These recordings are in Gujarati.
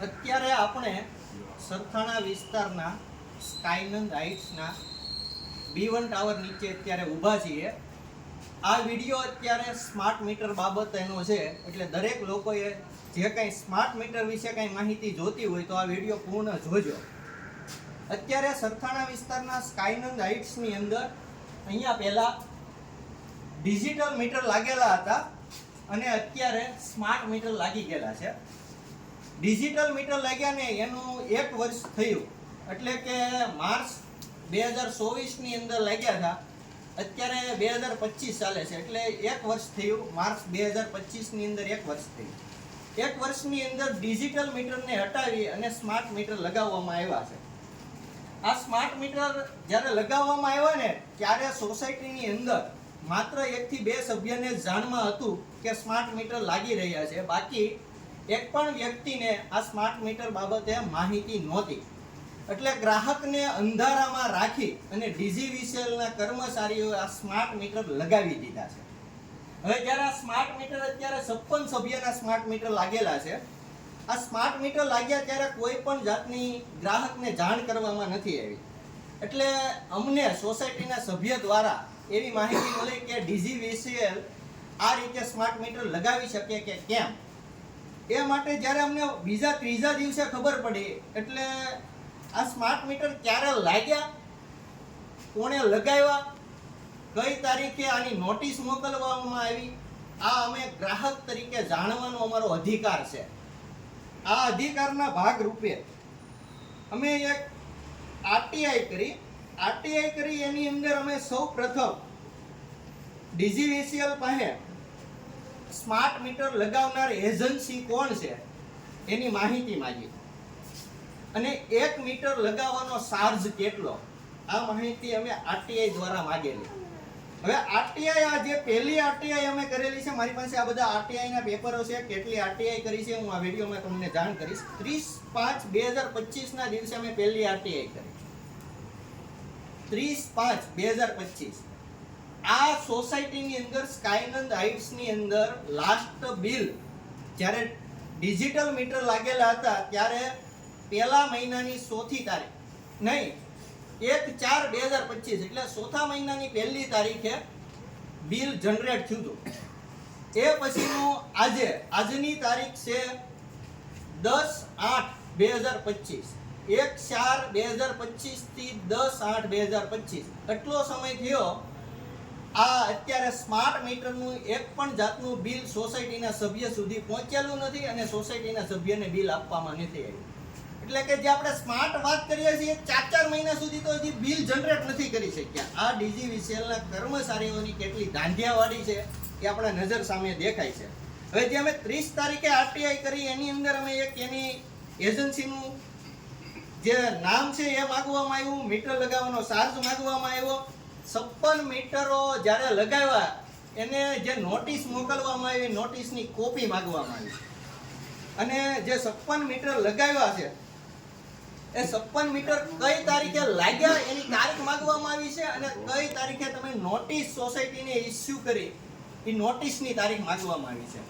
અત્યારે આપણે સરથાણા વિસ્તારના સ્કાયનંદ હાઇટ્સના B1 ટાવર નીચે અત્યારે ઊભા છીએ. આ વિડીયો અત્યારે સ્માર્ટ મીટર બાબતેનો છે, એટલે દરેક લોકોએ જે કંઈ સ્માર્ટ મીટર વિશે કંઈ માહિતી જોતી હોય તો આ વિડીયો પૂર્ણ જોજો. અત્યારે સરથાણા વિસ્તારના સ્કાયનંદ હાઇટ્સની અંદર અહીંયા પહેલા ડિજિટલ મીટર લાગેલા હતા અને અત્યારે સ્માર્ટ મીટર લાગી ગયેલા છે. ડિજિટલ મીટર લાગ્યા ને એનું 1 વર્ષ થયું, એટલે કે માર્ચ 2024 ની અંદર લાગ્યા હતા. અત્યારે 2025 ચાલે છે, એટલે 1 વર્ષ થયું. માર્ચ 2025 ની અંદર 1 વર્ષ થયું. 1 વર્ષની અંદર ડિજિટલ મીટરને હટાવી અને સ્માર્ટ મીટર લગાવવામાં આવ્યા છે. આ સ્માર્ટ મીટર જ્યારે લગાવવામાં આવ્યા ને ત્યારે સોસાયટીની અંદર માત્ર 1 થી 2 સભ્યને જાણમાં હતું કે સ્માર્ટ મીટર લાગી રહ્યા છે. બાકી એક પણ વ્યક્તિને આ સ્માર્ટ મીટર બાબતે માહિતી નહોતી. એટલે ગ્રાહકને અંધારામાં રાખી અને ડીજીવીસીએલના કર્મચારીઓએ આ સ્માર્ટ મીટર લગાવી દીધા છે. હવે જ્યારે આ સ્માર્ટ મીટર અત્યારે 56 સભ્યના સ્માર્ટ મીટર લાગેલા છે. આ સ્માર્ટ મીટર લાગ્યા ત્યારે કોઈ પણ જાતની ગ્રાહકને જાણ કરવામાં નથી આવી. એટલે અમને સોસાયટીના સભ્ય દ્વારા એવી માહિતી મળી કે ડીજીવીસીએલ આ રીતે સ્માર્ટ મીટર લગાવી શકે કે કેમ. એ માટે જ્યારે અમને બીજા ત્રીજા દિવસે ખબર પડી, એટલે આ સ્માર્ટ મીટર ક્યારે લાગ્યા, કોણે લગાવ્યા, કઈ તારીખે આની નોટિસ મોકલવામાં આવી, આ અમે ગ્રાહક તરીકે જાણવાનો અમારો અધિકાર છે. આ અધિકારના ભાગ રૂપે અમે એક આરટીઆઈ કરી એની અંદર અમે સૌ પ્રથમ ડીજીવીસીએલ પાસે સ્માર્ટ મીટર લગાવનાર એજન્સી કોણ છે એની માહિતી માંગી અને 1 મીટર લગાવવાનો ચાર્જ કેટલો, આ માહિતી અમે આરટીઆઈ દ્વારા માંગેલી. હવે આરટીઆઈ આ જે પહેલી આરટીઆઈ અમે કરેલી છે, મારી પાસે આ બધા આરટીઆઈ ના પેપરો છે. કેટલી આરટીઆઈ કરી છે હું આ વિડીયોમાં તમને જાણ કરીશ. 30/5/2025 ના દિવસે અમે પહેલી આરટીઆઈ કરી. 30/5/2025 આ સોસાયટીની અંદર સ્કાયનંદ હાઇટ્સની અંદર લાસ્ટ બિલ જ્યારે ડિજિટલ મીટર લાગેલા હતા ત્યારે પહેલા મહિનાની 4થી તારીખ નહીં 1/4/2025 એટલે ચોથા મહિનાની પહેલી તારીખે બિલ જનરેટ થયું હતું. એ પછીનું આજની તારીખ છે 10/8/2025. 1/4/2025 થી 10/8/2025 એટલો સમય થયો. આ અત્યારે સ્માર્ટ મીટરનું એક પણ જાતનું બિલ સોસાયટીના સભ્ય સુધી પહોંચેલું નથી અને સોસાયટીના સભ્યને બિલ આપવામાં નથી આવ્યું. એટલે કે જે આપણે સ્માર્ટ વાત કરીએ છીએ 4 મહિના સુધી તો હજી બિલ જનરેટ નથી કરી શક્યા. આ ડીજીવીસીએલના કર્મચારીઓની કેટલી ધાંધિયાવાળી છે એ આપણા નજર સામે દેખાય છે. હવે જે અમે 30 તારીખે આરટીઆઈ કરી એની અંદર અમે એક એની એજન્સીનું જે નામ છે એ માંગવામાં આવ્યું, મીટર લગાવવાનો ચાર્જ માંગવામાં આવ્યો. 56 મીટરો જ્યારે લગાવ્યા એને જે નોટિસ મોકલવામાં આવી નોટિસની કોપી માંગવામાં આવી અને જે 56 મીટર લગાવ્યા છે એ 56 મીટર કઈ તારીખે લાગ્યા એની તારીખ માંગવામાં આવી છે અને કઈ તારીખે તમે નોટિસ સોસાયટીને ઇસ્યુ કરી એ નોટિસની તારીખ માંગવામાં આવી છે.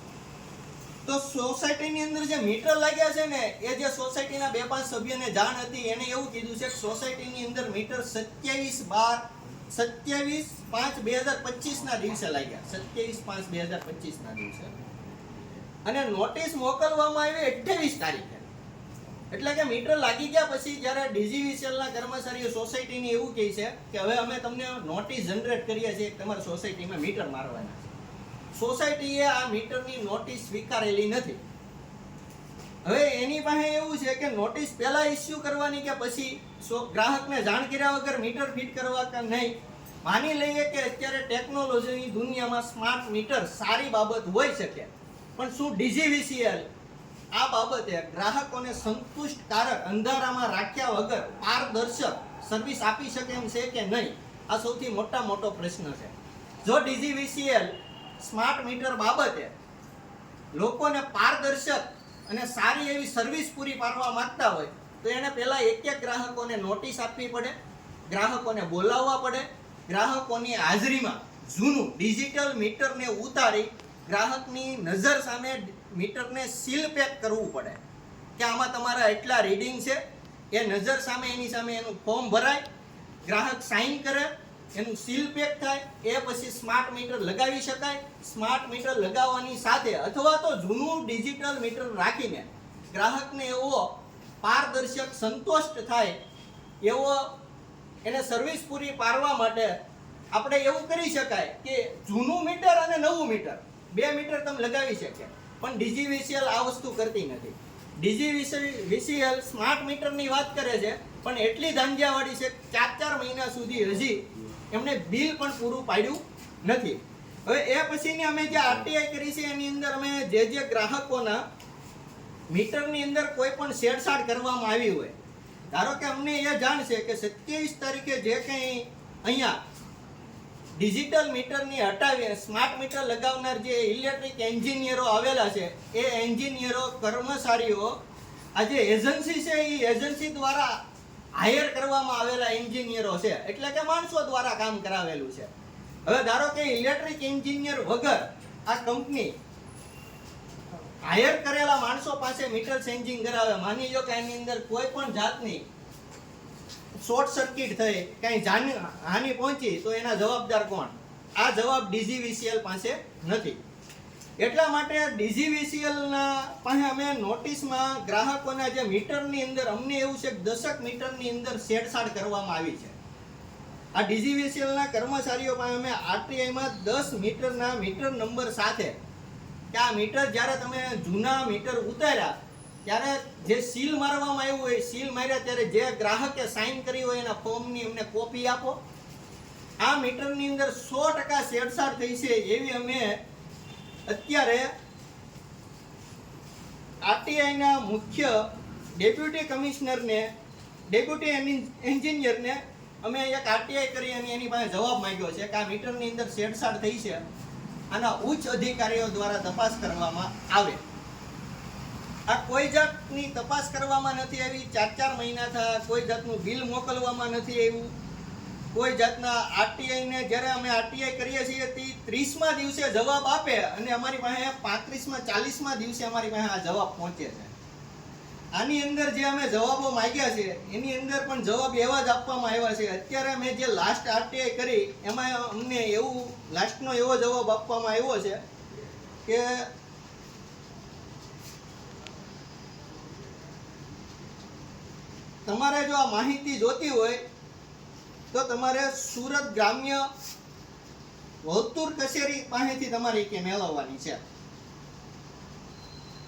તો સોસાયટીની અંદર જે મીટર લાગ્યા છે ને એ જે સોસાયટીના 2-5 સભ્યને જાણ હતી એને એવું કીધું છે કે સોસાયટીની અંદર મીટર 27/5/2025 ના દિવસે લાગ્યા. 27/5/2025 ના દિવસે અને નોટિસ મોકલવામાં આવી 28 તારીખે. એટલે કે મીટર લાગી ગયા પછી જ્યારે ડીજીવીસીએલના કર્મચારીઓ સોસાયટીને એવું કહે છે કે હવે અમે તમને નોટિસ જનરેટ કરીએ છીએ કે તમારી સોસાયટીમાં મીટર મારવાના છે. સોસાયટીએ આ મીટરની નોટિસ સ્વીકારેલી નથી. હવે એની પાસે એવું છે કે નોટિસ પહેલા ઇસ્યુ કરવાની કે પછી ગ્રાહકને જાણ કર્યા વગર મીટર ફિટ કરવા કે નહીં. માની લઈએ કે અત્યારે ટેકનોલોજીની દુનિયામાં સ્માર્ટ મીટર સારી બાબત હોઈ શકે, પણ શું ડીજીવીસીએલ આ બાબતે ગ્રાહકોને સંતુષ્ટકારક અંધારામાં રાખ્યા વગર પારદર્શક સર્વિસ આપી શકે એમ છે કે નહીં, આ સૌથી મોટો પ્રશ્ન છે. જો ડીજીવીસીએલ સ્માર્ટ મીટર બાબતે લોકોને પારદર્શક અને સારી એવી સર્વિસ પૂરી પાડવા માંગતા હોય તો એને પહેલા એક ગ્રાહકોને નોટિસ આપવી પડે, ગ્રાહકોને બોલાવવા પડે, ગ્રાહકોની હાજરીમાં જૂનું ડિજિટલ મીટરને ઉતારી ગ્રાહકની નજર સામે મીટરને સીલ પેક કરવું પડે. કે આમાં તમારા એટલા રીડિંગ છે, એ નજર સામે એની સામે એનું ફોર્મ ભરાય, ગ્રાહક સાઇન કરે, એનું સીલ પેક થાય, એ પછી સ્માર્ટ મીટર લગાવી શકાય. સ્માર્ટ મીટર લગાવવાની સાથે અથવા તો જૂનું ડિજિટલ મીટર રાખીને ગ્રાહકને એવો પારદર્શક સંતોષ થાય એવો એને સર્વિસ પૂરી પાડવા માટે આપણે એવું કરી શકાય કે જૂનું મીટર અને નવું મીટર બે મીટર તમે લગાવી શકે, પણ ડીજીવીસીએલ આ વસ્તુ કરતી નથી. ડીજીવીસીએલ સ્માર્ટ મીટરની વાત કરે છે, પણ એટલી ધાંધિયાવાળી છે 4 મહિના સુધી હજી એમણે બિલ પણ પૂરું પાડ્યું નથી. હવે એ પછીની અમે જે આરટીઆઈ કરી છે એની અંદર અમે જે ગ્રાહકોના મીટરની અંદર કોઈ પણ છેડછાડ કરવામાં આવી હોય, ધારો કે અમને એ જાણ છે કે 27 તારીખે જે કંઈ અહીંયા ડિજિટલ મીટરની હટાવી સ્માર્ટ મીટર લગાવનાર જે ઇલેક્ટ્રિક એન્જિનિયરો આવેલા છે, એ એન્જિનિયરો કર્મચારીઓ આ જે એજન્સી છે એ એજન્સી દ્વારા હાયર કરવામાં આવેલા એન્જિનિયરો છે, એટલે કે માણસો દ્વારા કામ કરાવેલું છે. હવે ધારો કે ઇલેક્ટ્રિક એન્જિનિયર વગર આ કંપની હાયર કરેલા માણસો પાસે મીટર ચેન્જિંગ કરાવે, માની લો કે આની અંદર કોઈ પણ જાતની શોર્ટ સર્કિટ થઈ, કઈ હાનિ પહોંચી, તો એના જવાબદાર કોણ? આ જવાબ ડીજીવીસીએલ પાસે નથી. એટલા માટે ડીજીવીસીએલના પાસે અમે નોટિસમાં ગ્રાહકોના જે મીટરની અંદર અમને એવું છે કે 10 મીટરની અંદર છેડછાડ કરવામાં આવી છે. આ ડીજીવીસીએલના કર્મચારીઓ પાસે અમે આરટીઆઈમાં 10 મીટરના મીટર નંબર સાથે કે આ મીટર જ્યારે તમે જૂના મીટર ઉતાર્યા ત્યારે જે સીલ મારવામાં આવ્યું હોય, સીલ માર્યા ત્યારે જે ગ્રાહકે સાઇન કરી હોય એના ફોર્મની અમને કોપી આપો. આ મીટરની અંદર 100% છેડછાડ થઈ છે એવી અમે અત્યારે આરટીઆઈના મુખ્ય ડેપ્યુટી કમિશનરને, ડેપ્યુટી એન્જિનિયરને અમે એક આરટીઆઈ કરી અને એની પાસે જવાબ માંગ્યો છે કે આ મીટરની અંદર છેડછાડ થઈ છે, આના ઉચ્ચ અધિકારીઓ દ્વારા તપાસ કરવામાં આવે. આ કોઈ જાતની તપાસ કરવામાં નથી આવી. 4 મહિના થયા, કોઈ જાતનું બિલ મોકલવામાં નથી આવ્યું. કોઈ જાતના આરટીઆઈને જ્યારે અમે આરટીઆઈ કરીએ છીએ તે 30મા દિવસે જવાબ આપે અને અમારી પાસે 35મા 40મા દિવસે અમારી પાસે આ જવાબ પહોંચે છે. આની અંદર જે અમે જવાબો માંગ્યા છે એની અંદર પણ જવાબ એવા જ આપવામાં આવ્યા છે. અત્યારે અમે જે લાસ્ટ આરટીઆઈ કરી એમાં અમને એવું લાસ્ટનો એવો જવાબ આપવામાં આવ્યો છે કે તમારે જો આ માહિતી જોતી હોય તો તમારે સુરત ગ્રામ્ય વર્તુળ કચેરી પાસેથી તમારે કે મેળવવાની છે.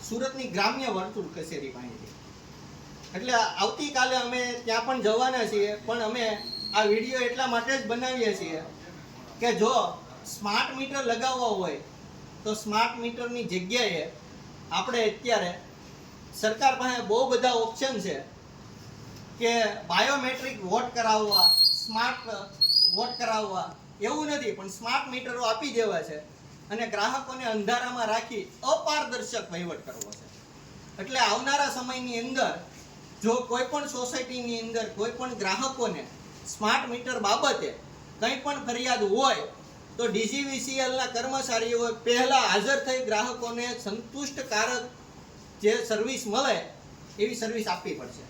સુરતની ગ્રામ્ય વર્તુળ કચેરી પાસેથી. એટલે આવતીકાલે અમે ત્યાં પણ જવાના છીએ, પણ અમે આ વિડીયો એટલા માટે જ બનાવીએ છીએ કે જો સ્માર્ટ મીટર લગાવવા હોય તો સ્માર્ટ મીટરની જગ્યાએ આપણે અત્યારે સરકાર પાસે બહુ બધા ઓપ્શન છે કે બાયોમેટ્રિક વોટ કરાવવા, સ્માર્ટ વોટ કરાવવા, એવું નથી, પણ સ્માર્ટ મીટરો આપી દેવા છે અને ગ્રાહકોને અંધારામાં રાખી અપારદર્શક વહીવટ કરવો છે. એટલે આવનારા સમયની અંદર જો કોઈ પણ સોસાયટીની અંદર કોઈ પણ ગ્રાહકોને સ્માર્ટ મીટર બાબતે કંઈ પણ ફરિયાદ હોય તો ડીજીવીસીએલના કર્મચારીઓ પહેલા હાજર થઈ ગ્રાહકોને સંતુષ્ટકારક જે સર્વિસ મળે એવી સર્વિસ આપવી પડશે.